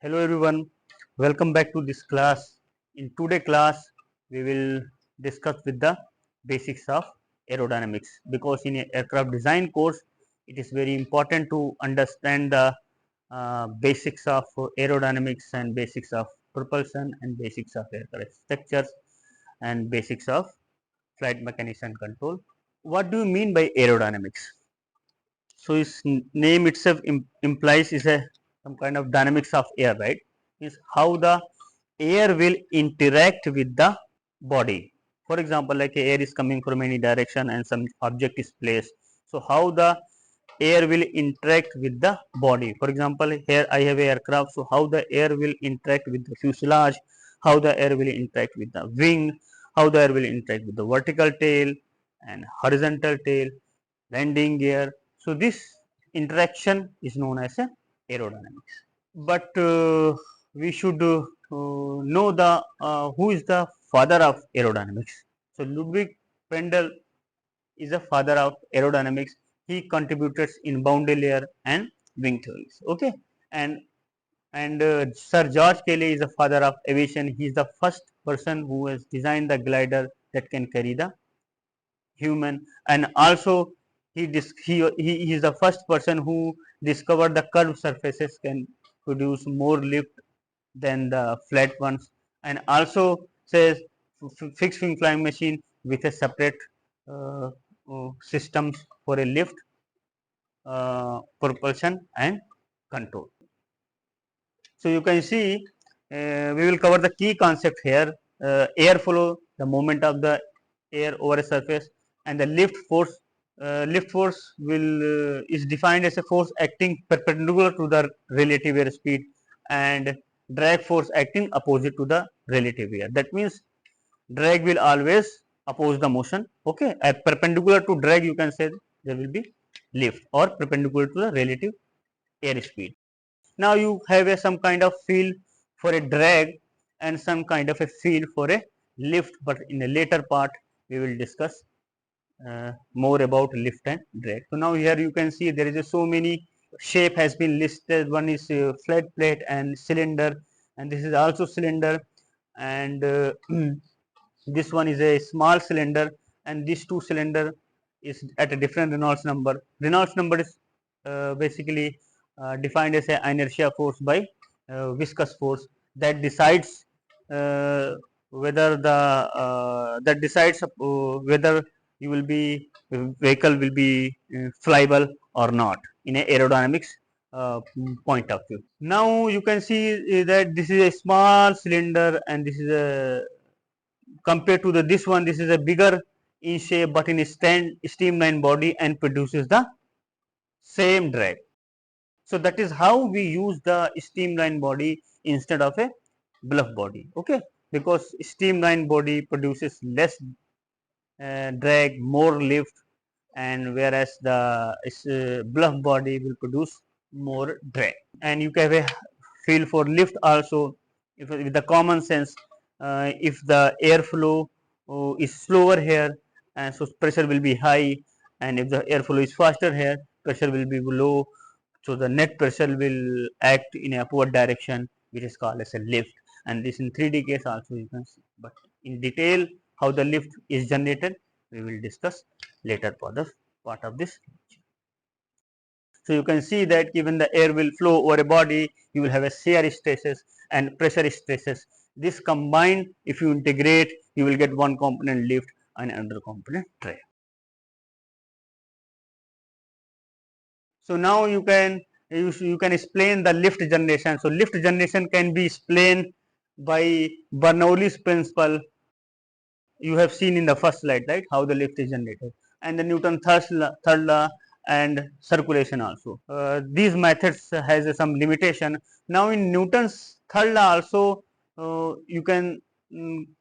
Hello everyone, welcome back to this class. In today's class, we will discuss with the basics of aerodynamics, because in a aircraft design course, it is very important to understand the basics of aerodynamics and basics of propulsion and basics of aircraft structures and basics of flight mechanics and control. What do you mean by aerodynamics? So its name itself implies is a some kind of dynamics of air, right? Is how the air will interact with the body. For example, like air is coming from any direction and some object is placed. So how the air will interact with the body. For example, here I have a aircraft. So how the air will interact with the fuselage, how the air will interact with the wing, how the air will interact with the vertical tail and horizontal tail, landing gear. So this interaction is known as a aerodynamics. But we should know the who is the father of aerodynamics. So Ludwig Pendel is the father of aerodynamics. He contributed in boundary layer and wing theories. Okay, and Sir George Cayley is the father of aviation. He is the first person who has designed the glider that can carry the human, and also he is the first person who discovered the curved surfaces can produce more lift than the flat ones, and also says fixed wing flying machine with a separate uh, systems for a lift, propulsion and control. So you can see we will cover the key concept here: airflow, the movement of the air over a surface, and the lift force. Lift force will is defined as a force acting perpendicular to the relative airspeed, and drag force acting opposite to the relative air. That means drag will always oppose the motion. Okay, at perpendicular to drag, you can say there will be lift, or perpendicular to the relative airspeed. Now you have some kind of feel for a drag and some kind of a feel for a lift, but in a later part we will discuss more about lift and drag. So now here you can see there is so many shape has been listed. One is flat plate and cylinder, and this is also cylinder, and this one is a small cylinder, and these two cylinder is at a different Reynolds number. Reynolds number is basically defined as a inertia force by viscous force that decides whether the that decides whether you will be vehicle will be flyable or not in a aerodynamics point of view. Now you can see that this is a small cylinder, and this is a compared to the this one, this is a bigger in shape but in a streamlined body and produces the same drag. So that is how we use the streamlined body instead of a bluff body. Okay, because streamlined body produces less drag, more lift, and whereas the bluff body will produce more drag. And you can have a feel for lift also, if with the common sense. If the airflow is slower here, and so pressure will be high, and if the airflow is faster here, pressure will be low. So the net pressure will act in a upward direction, which is called as a lift. And this in 3D case also you can see. But in detail, how the lift is generated, we will discuss later part of this. So you can see that even the air will flow over a body, you will have a shear stresses and pressure stresses. This combined, if you integrate, you will get one component lift and another component drag. So now you can explain the lift generation. So lift generation can be explained by Bernoulli's principle. You have seen in the first slide, right, how the lift is generated, and the Newton's third law and circulation also. These methods has some limitation. Now in Newton's third law also, you can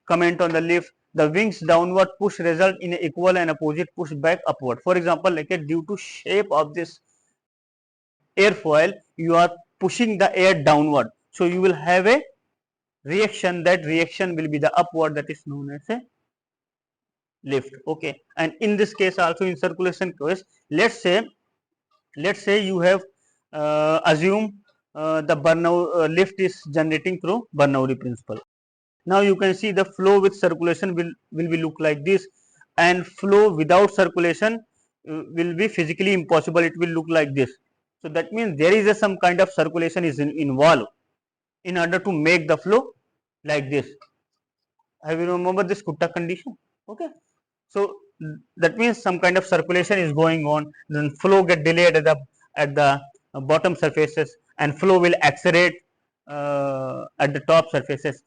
comment on the lift. The wings downward push result in equal and opposite push back upward. For example, like due to shape of this airfoil, you are pushing the air downward, so you will have a reaction. That reaction will be the upward, that is known as a lift. Okay, and in this case also, in circulation case, let's say you have assume the Bernoulli lift is generating through Bernoulli principle. Now you can see the flow with circulation will be look like this, and flow without circulation will be physically impossible. It will look like this. So that means there is some kind of circulation is involved in order to make the flow like this. Have you remember this Kutta condition? Okay. So that means some kind of circulation is going on. Then flow get delayed at the bottom surfaces, and flow will accelerate at the top surfaces.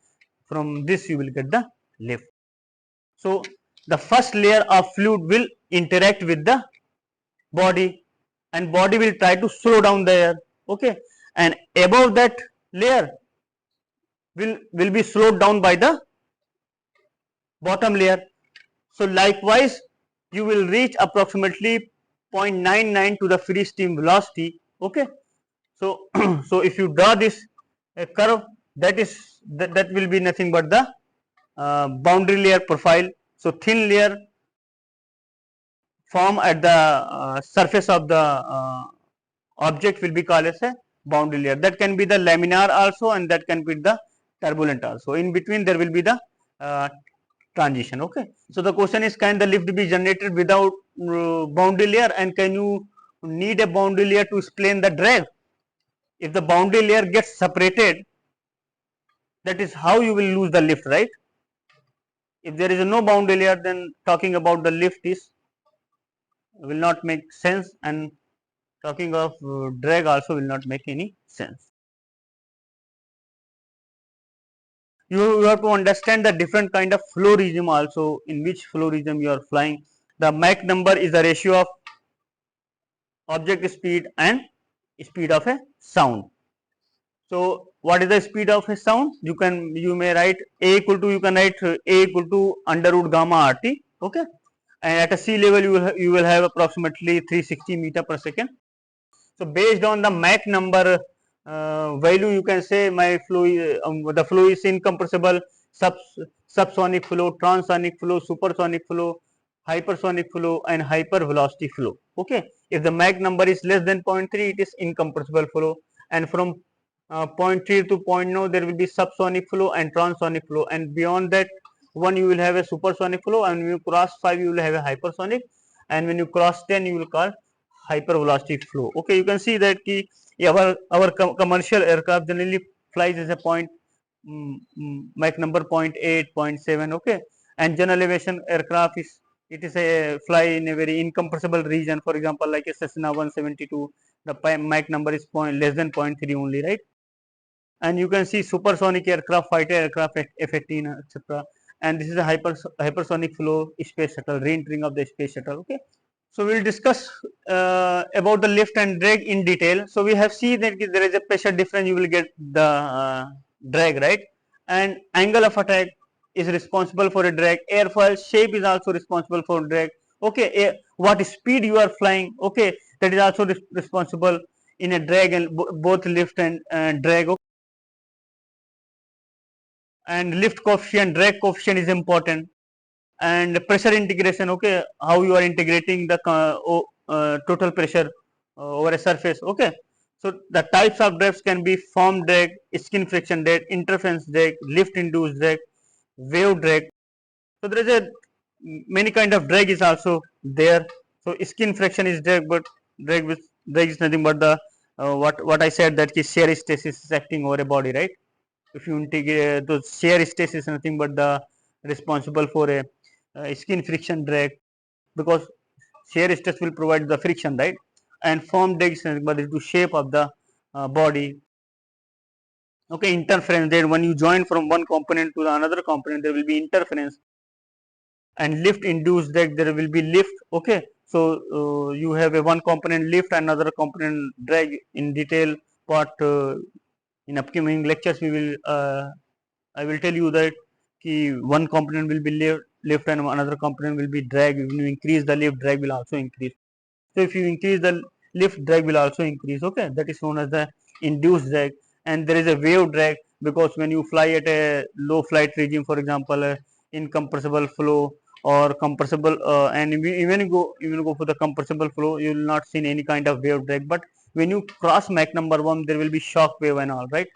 From this you will get the lift. So the first layer of fluid will interact with the body, and body will try to slow down the air. Okay, and above that layer will be slowed down by the bottom layer. So likewise you will reach approximately 0.99 to the free stream velocity. Okay, so so if you draw this curve, that will be nothing but the boundary layer profile. So thin layer form at the surface of the object will be called as a boundary layer. That can be the laminar also, and that can be the turbulent also. In between there will be the transition. Okay, so the question is, can the lift be generated without boundary layer, and can you need a boundary layer to explain the drag? If the boundary layer gets separated, that is how you will lose the lift, right? If there is no boundary layer, then talking about the lift is will not make sense, and talking of drag also will not make any sense. You have to understand the different kind of flow regime also, in which flow regime you are flying. The Mach number is the ratio of object speed and speed of a sound. So what is the speed of a sound? You may write a equal to, you can write a equal to under root gamma RT. Okay, and at a sea level you will have approximately 360 meter per second. So based on the Mach number value, you can say my flow the flow is incompressible, subsonic flow, transonic flow, supersonic flow, hypersonic flow, and hypervelocity flow. Okay, if the Mach number is less than 0.3, it is incompressible flow, and from 0.3 to 0.9 there will be subsonic flow and transonic flow, and beyond that one you will have a supersonic flow, and when you cross 5 you will have a hypersonic, and when you cross 10 you will call hypervelocity flow. Okay, you can see that our commercial aircraft generally flies as a Mach number 0.8, 0.7. Okay, and general aviation aircraft is a fly in a very incompressible region. For example, like a Cessna 172, the Mach number is less than 0.3 only, right? And you can see supersonic aircraft, fighter aircraft, F-18, etc. And this is a hypersonic flow space shuttle, re-entering of the space shuttle. Okay, so we will discuss about the lift and drag in detail. So we have seen that there is a pressure difference, you will get the drag, right? And angle of attack is responsible for a drag. Airfoil shape is also responsible for drag. Okay, what speed you are flying, okay, that is also responsible in a drag, and both lift and drag. Okay. And lift coefficient, drag coefficient is important, and pressure integration. Okay, how you are integrating the total pressure over a surface. Okay, so the types of drags can be form drag, skin friction drag, interference drag, lift induced drag, wave drag. So there is a many kind of drag is also there. So skin friction is drag, but drag is nothing but the what I said, that is shear stress is acting over a body, right? If you integrate those, shear stress is nothing but the responsible for a skin friction drag, because shear stress will provide the friction, right? And form drag is nothing but the shape of the body. Okay, interference, then when you join from one component to the another component, there will be interference. And lift induced drag, there will be lift. Okay, so you have a one component lift, another component drag. In detail part in upcoming lectures we will I will tell you that one component will be lift and another component will be drag. When you increase the lift, drag will also increase. So if you increase the lift, drag will also increase. Okay, that is known as the induced drag. And there is a wave drag, because when you fly at a low flight regime, for example, incompressible flow or compressible, and even go for the compressible flow, you will not see any kind of wave drag. But when you cross Mach number 1, there will be shock wave and all, right?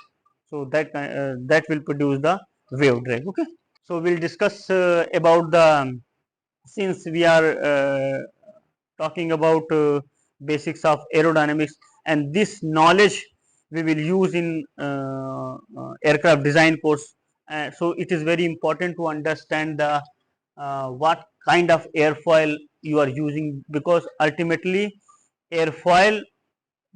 So that will produce the wave drag. Okay. So we'll discuss about the, since we are talking about basics of aerodynamics, and this knowledge we will use in aircraft design course. So it is very important to understand the what kind of airfoil you are using, because ultimately airfoil,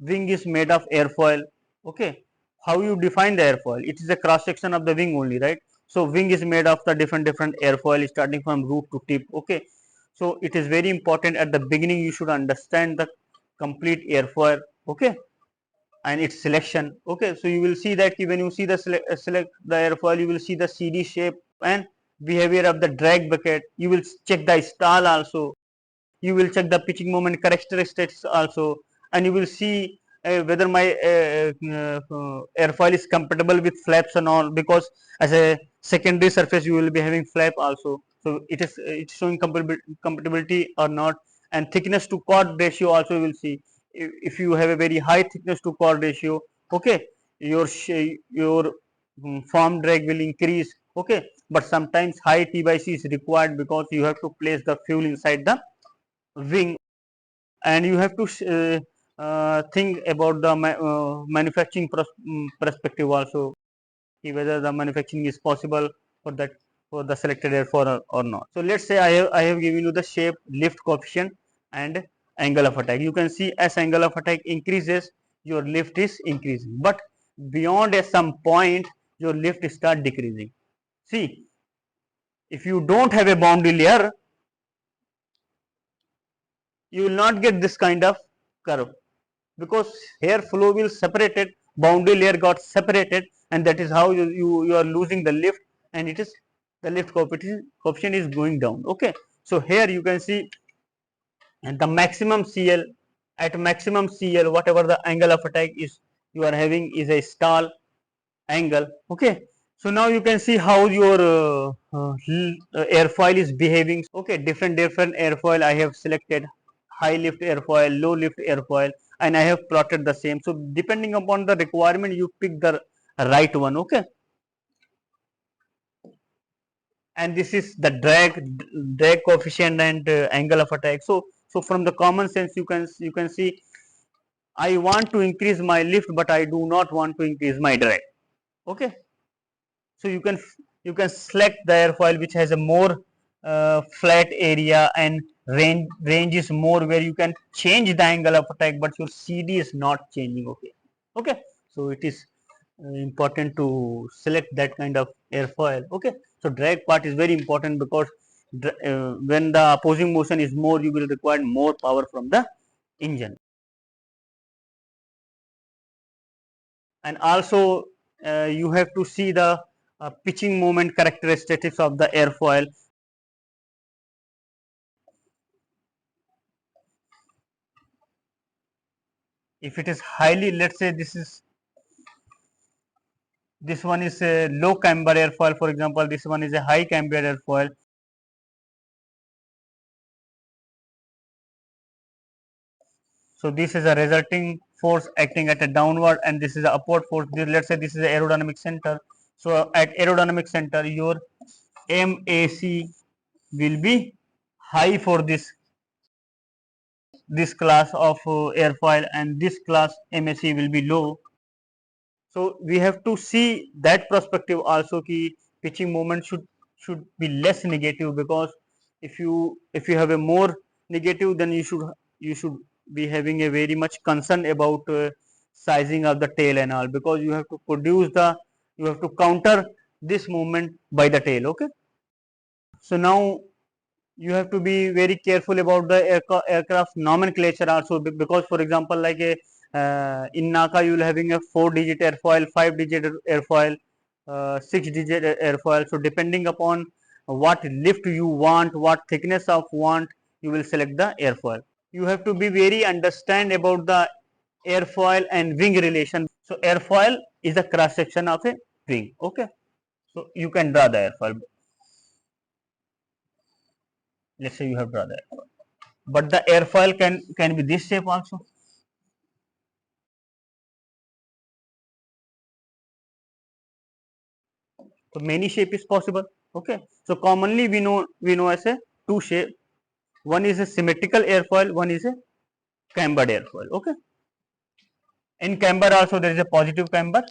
wing is made of airfoil. Okay, how you define the airfoil? It is a cross section of the wing only, right? So wing is made of the different airfoil starting from roof to tip. Okay, so it is very important at the beginning you should understand the complete airfoil. Okay, and its selection. Okay, so you will see that when you see the select the airfoil, you will see the CD shape and behavior of the drag bucket. You will check the stall also, you will check the pitching moment characteristics also, and you will see whether my airfoil is compatible with flaps and all, because as a secondary surface you will be having flap also. So it's showing compatibility or not. And thickness to chord ratio also you will see. If you have a very high thickness to chord ratio, okay, your form drag will increase. Okay, but sometimes high T by C is required because you have to place the fuel inside the wing, and you have to think about the manufacturing perspective also, whether the manufacturing is possible for that, for the selected airfoil or not. So let's say I have given you the shape, lift coefficient and angle of attack. You can see as angle of attack increases, your lift is increasing, but beyond a some point your lift start decreasing. See, if you don't have a boundary layer, you will not get this kind of curve, because here flow will separated, boundary layer got separated, and that is how you are losing the lift, and it is the lift coefficient is going down. Okay, so here you can see, and the maximum CL, at maximum CL whatever the angle of attack is you are having is a stall angle. Okay, so now you can see how your airfoil is behaving. Okay, different airfoil I have selected, high lift airfoil, low lift airfoil, and I have plotted the same. So depending upon the requirement you pick the right one. Okay, and this is the drag coefficient and angle of attack. So from the common sense you can see, I want to increase my lift but I do not want to increase my drag. Okay, so you can select the airfoil which has a more flat area, and range is more, where you can change the angle of attack but your CD is not changing. Okay, okay, so it is important to select that kind of airfoil. Okay, so drag part is very important, because when the opposing motion is more, you will require more power from the engine. And also you have to see the pitching moment characteristics of the airfoil. If it is highly, let's say this one is a low camber airfoil, for example, this one is a high camber airfoil. So this is a resulting force acting at a downward, and this is a upward force. Let's say this is a aerodynamic center. So at aerodynamic center your MAC will be high for this class of airfoil, and this class MAC will be low. So we have to see that perspective also, ki pitching moment should be less negative, because if you have a more negative, then you should be having a very much concern about sizing of the tail and all, because you have to counter this movement by the tail. Okay, so now you have to be very careful about the aircraft nomenclature also, because for example, like a in NACA you will having a 4-digit airfoil, 5-digit airfoil, 6-digit airfoil. So depending upon what lift you want, what thickness of want, you will select the airfoil. You have to be very understand about the airfoil and wing relation. So airfoil is a cross section of a wing. Okay, so you can draw the airfoil. Let's say you have drawn the airfoil, but the airfoil can be this shape also. So many shape is possible. Okay. So commonly we know as a two shape. One is a symmetrical airfoil, one is a cambered airfoil. Okay. In camber also there is a positive camber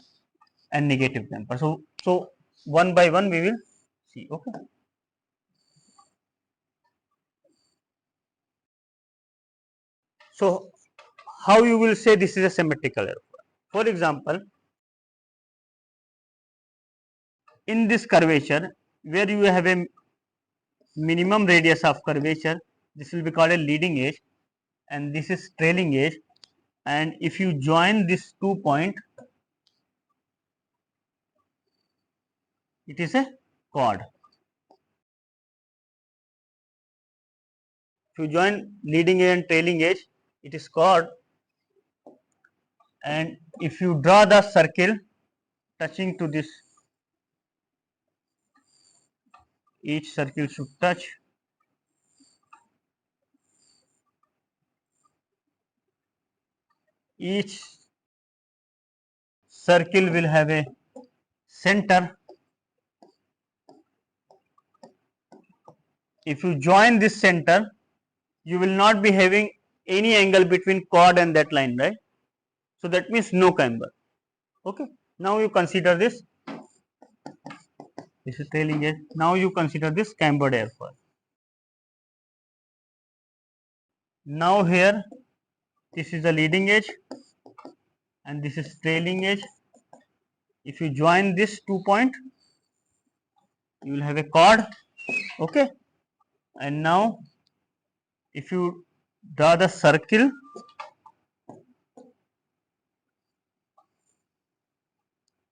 and negative camber. So one by one we will see. Okay. So how you will say this is a symmetrical airfoil? For example, in this curvature where you have a minimum radius of curvature, this will be called a leading edge and this is trailing edge, and if you join this 2 point, it is a chord. If you join leading edge and trailing edge, it is chord, and if you draw the circle touching to this, each circle should touch each circle will have a center. If you join this center, you will not be having any angle between chord and that line, right? So that means no camber. Okay. Now you consider this. This is trailing edge. Now you consider this cambered airfoil. Now here this is the leading edge and this is trailing edge. If you join this 2 point, you will have a chord. Okay. And now if you draw the circle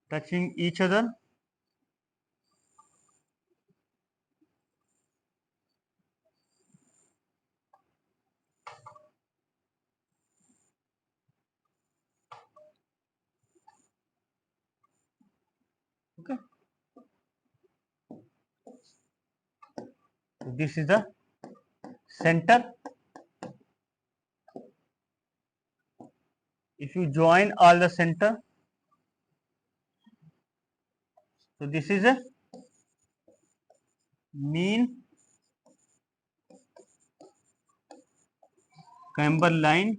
touching each other, okay, so this is the center. If you join all the center, so this is a mean camber line,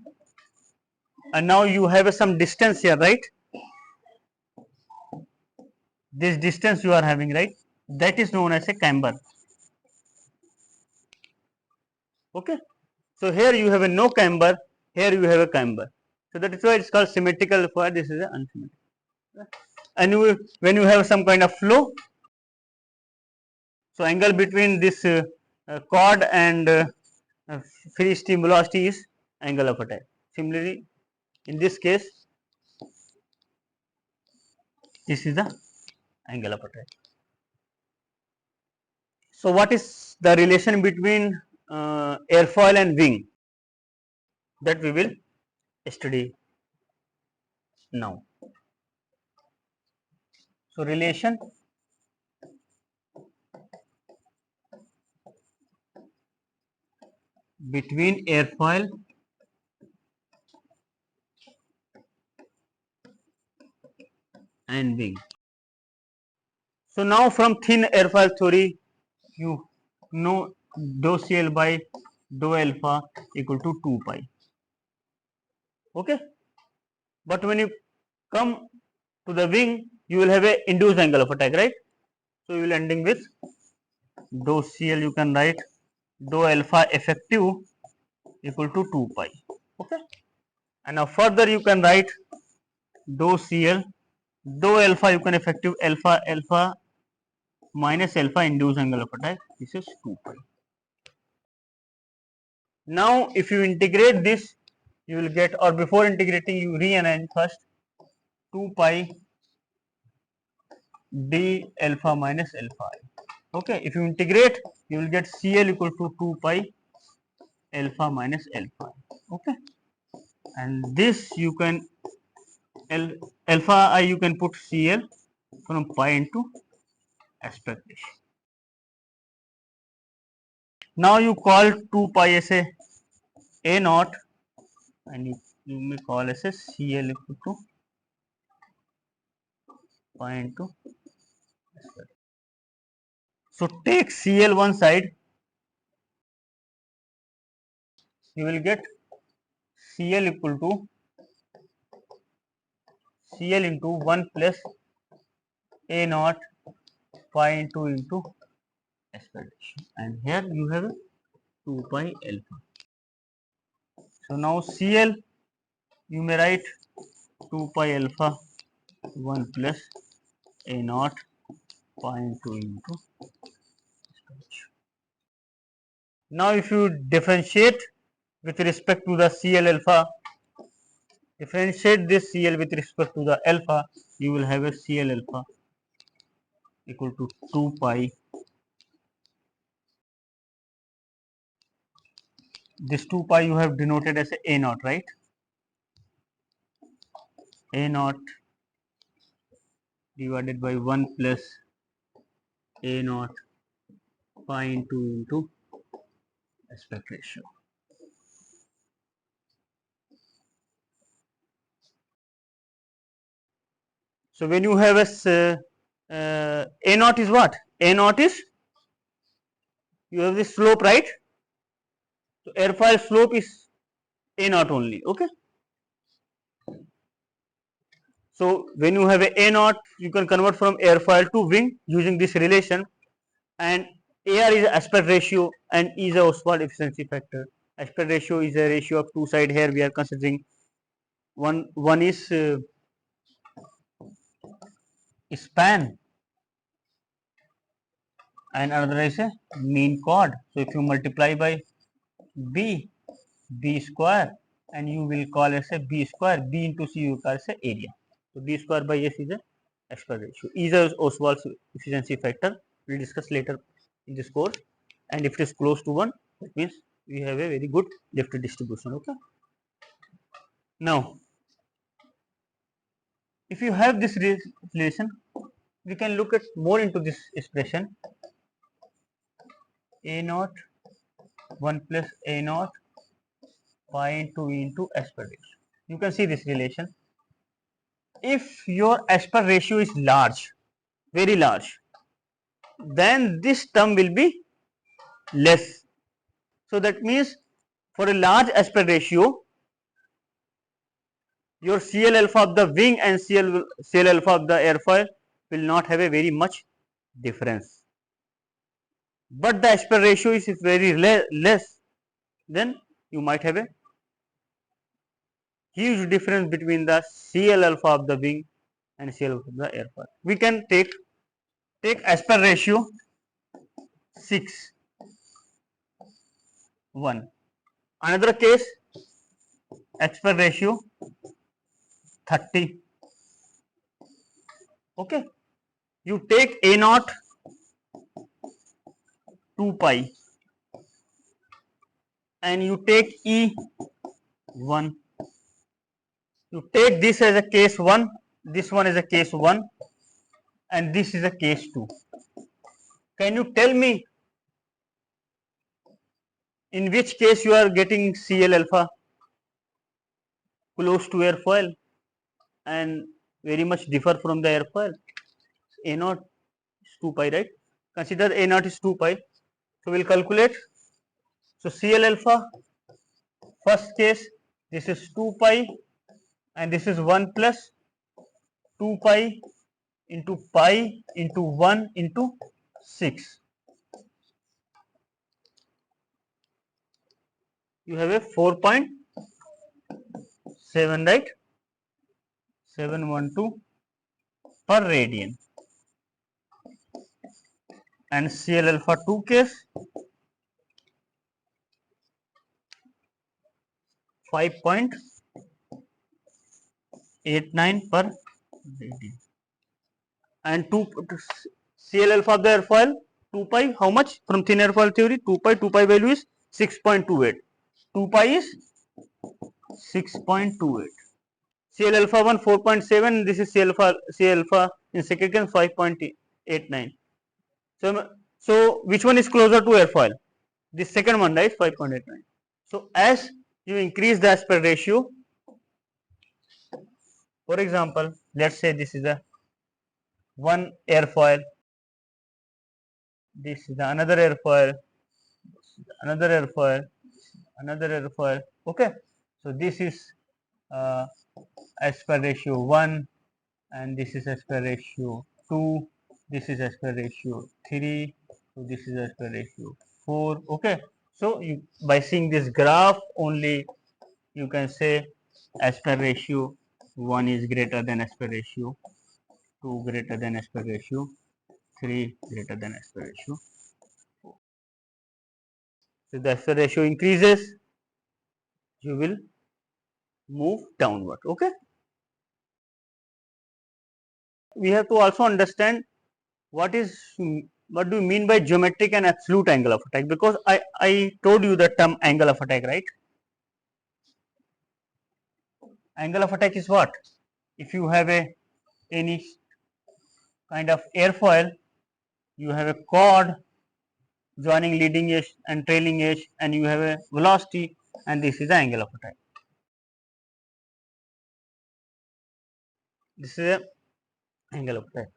and now you have some distance here, right? This distance you are having, right? That is known as a camber. Okay. So here you have a no camber, here you have a camber. So that is why it's called symmetrical airfoil. This is an unsymmetrical. And when you have some kind of flow, so angle between this chord and free stream velocity is angle of attack. Similarly, in this case, this is the angle of attack. So what is the relation between airfoil and wing? That we will study now. So relation between airfoil and wing. So now from thin airfoil theory, you know dou CL by dou alpha equal to 2 pi. Okay. But when you come to the wing, you will have a induced angle of attack, right? So you will ending with dou CL, you can write dou alpha effective equal to 2 pi. Okay. And now further you can write dou CL, dou alpha you can effective alpha minus alpha induced angle of attack. This is 2 pi. Now if you integrate this, you will get, or before integrating you rearrange first 2 pi d alpha minus alpha I. Okay, if you integrate, you will get CL equal to 2 pi alpha minus alpha I. Okay, and this you can alpha I you can put CL from pi into aspect ratio. Now you call 2 pi as a naught, and you may call as a CL equal to pi into aspect. So take CL one side, you will get CL equal to CL into 1 plus A naught pi into aspect ratio, and here you have 2 pi alpha. So now CL you may write 2 pi alpha 1 plus A naught pi into aspect ratio. Now if you differentiate with respect to the CL alpha, differentiate this CL with respect to the alpha, you will have a CL alpha equal to 2 pi. This 2 pi you have denoted as A naught, right? A naught divided by 1 plus A naught pi into aspect ratio. So when you have A naught is what? A naught is, you have this slope, right? So airfoil slope is A naught only, okay? So when you have A naught, you can convert from airfoil to wing using this relation, and AR is aspect ratio and E is a Oswald efficiency factor. Aspect ratio is a ratio of two sides. Here we are considering one is span and another is a mean chord. So if you multiply by b square, and you will call as a b square, b into c you call as a area. So b square by s is a aspect ratio. E is a Oswald efficiency factor. We'll discuss later in this course. And if it is close to 1, that means we have a very good lift distribution. Okay. Now, if you have this relation, we can look at more into this expression. A naught 1 plus A naught pi into aspect ratio. You can see this relation. If your aspect ratio is large, very large, then this term will be less. So that means for a large aspect ratio, your CL alpha of the wing and CL alpha of the airfoil will not have a very much difference. But the aspect ratio is very less, then you might have a huge difference between the CL alpha of the wing and CL alpha of the airfoil. We can take aspect ratio 6, 1. Another case, aspect ratio 30. Okay. You take A naught 2 pi and you take E 1. You take this as a case 1, this one is a case 1, and this is a case 2. Can you tell me in which case you are getting CL alpha close to airfoil and very much differ from the airfoil? A naught is 2 pi, right? Consider A naught is 2 pi. So we will calculate. So CL alpha, first case, this is 2 pi and this is 1 plus 2 pi into 1 into 6. You have a 4.7, right? 712 per radian. And CL alpha 2 case 5.89 per radian. And 2 CL alpha of the airfoil 2 pi, how much from thin airfoil theory? 2 pi value is 6.28. 2 pi is 6.28. CL alpha 1 4.7, this is CL alpha in second case 5.89. So which one is closer to airfoil? This second one, right? 5.89. So as you increase the aspect ratio, for example, let's say this is a one airfoil this is another airfoil, another airfoil, another airfoil. Okay, so this is as per ratio 1, and this is as per ratio 2, this is as per ratio 3, so this is as per ratio 4. Okay, so you, by seeing this graph only, you can say as per ratio 1 is greater than as per ratio 2, greater than as per ratio 3, greater than as per ratio 4. So the as per ratio increases, you will move downward. Okay, we have to also understand what what do you mean by geometric and absolute angle of attack, because I told you the term angle of attack, right? Angle of attack is what? If you have any kind of airfoil, you have a chord joining leading edge and trailing edge, and you have a velocity, and this is the angle of attack. This is a angle of attack.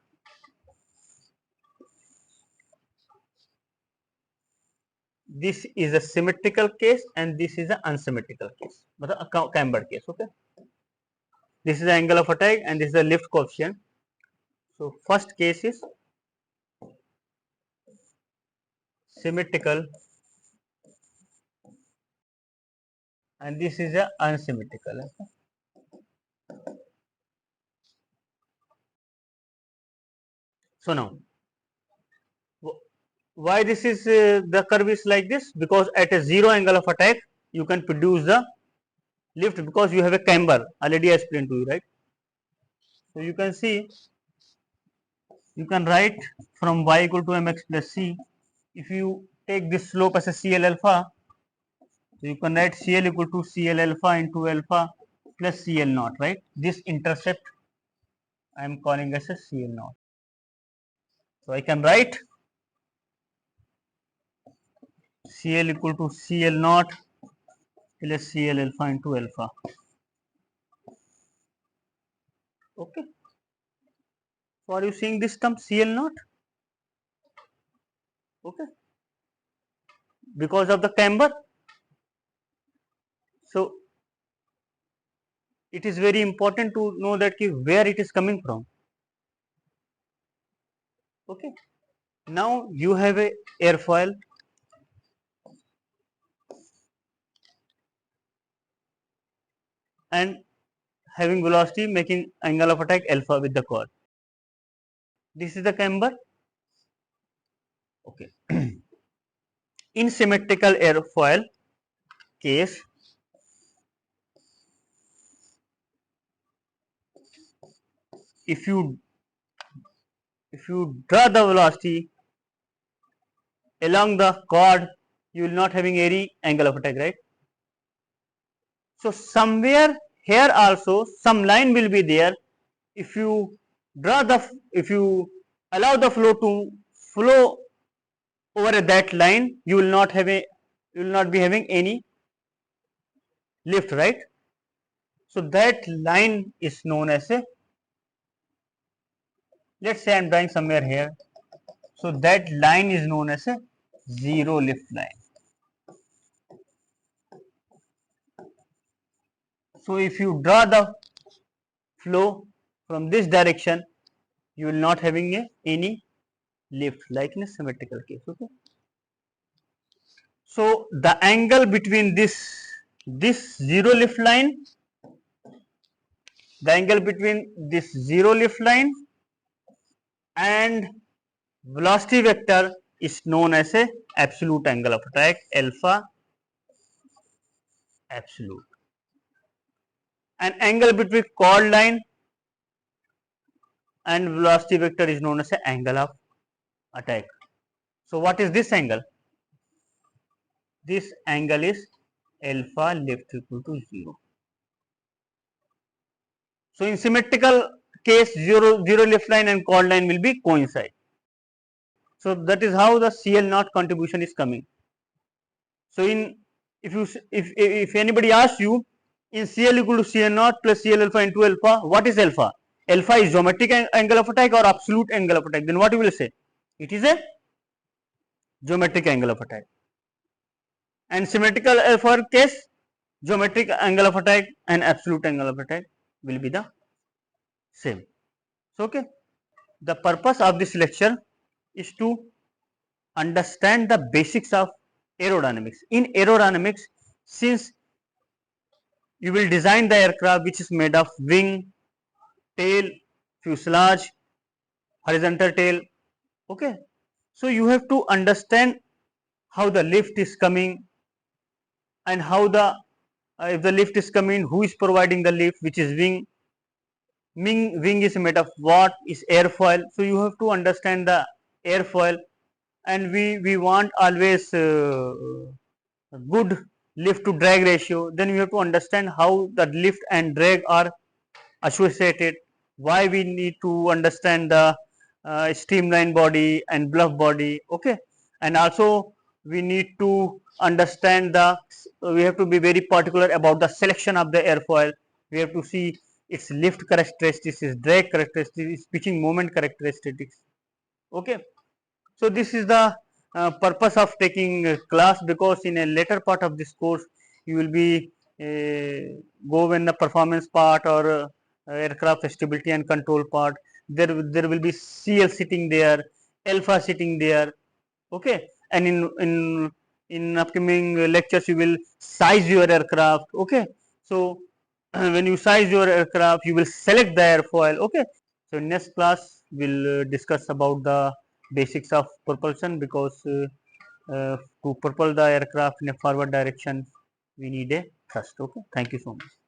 This is a symmetrical case and this is an unsymmetrical case, but a cambered case. Okay, this is the angle of attack and this is the lift coefficient. So first case is symmetrical and this is a unsymmetrical. So now, why this is the curve is like this? Because at a zero angle of attack, you can produce the lift because you have a camber. Already I explained to you, right? So you can see, you can write from y equal to mx plus c. If you take this slope as a CL alpha, so you can write CL equal to CL alpha into alpha plus CL naught, right? This intercept I am calling as a CL naught. So I can write CL equal to CL naught plus CL alpha into alpha. Okay. So are you seeing this term CL naught? Okay. Because of the camber. So it is very important to know that where it is coming from. Okay. Now you have a airfoil and having velocity making angle of attack alpha with the chord. This is the camber. Okay. In symmetrical airfoil case, if you draw the velocity along the chord, you will not having any angle of attack, right? So somewhere here also some line will be there. If you allow the flow to flow over that line, you will not be having any lift, right? So that line is known as a, let's say I am drawing somewhere here. So that line is known as a zero lift line. So if you draw the flow from this direction, you will not having any lift like in a symmetrical case. Okay. So the angle between this zero lift line, the angle between this zero lift line and velocity vector is known as a absolute angle of attack, alpha absolute. An angle between chord line and velocity vector is known as a angle of attack. So what is this angle? This angle is alpha lift equal to 0. So in symmetrical case, zero lift line and chord line will be coincide. So that is how the CL naught contribution is coming. So in if anybody asks you in CL equal to CL naught plus CL alpha into alpha, what is alpha? Alpha is geometric angle of attack or absolute angle of attack. Then what you will say? It is a geometric angle of attack. And symmetrical airfoil case, geometric angle of attack and absolute angle of attack will be the same. So, okay, the purpose of this lecture is to understand the basics of aerodynamics. In aerodynamics, since you will design the aircraft which is made of wing, tail, fuselage, horizontal tail, okay. So, you have to understand how the lift is coming and how the if the lift is coming, who is providing the lift, which is wing. Wing is made of what? Is airfoil. So, you have to understand the airfoil, and we want always good lift to drag ratio. Then we have to understand how the lift and drag are associated, why we need to understand the streamline body and bluff body, okay. And also we need to understand the we have to be very particular about the selection of the airfoil. We have to see its lift characteristics, its drag characteristics, its pitching moment characteristics, okay. So, this is the purpose of taking class, because in a later part of this course you will be go in the performance part or aircraft stability and control part. There will be CL sitting there, alpha sitting there, okay. And in upcoming lectures you will size your aircraft, okay. So, when you size your aircraft you will select the airfoil, okay. So, next class we will discuss about the basics of propulsion, because to propel the aircraft in a forward direction we need a thrust, okay. Thank you so much.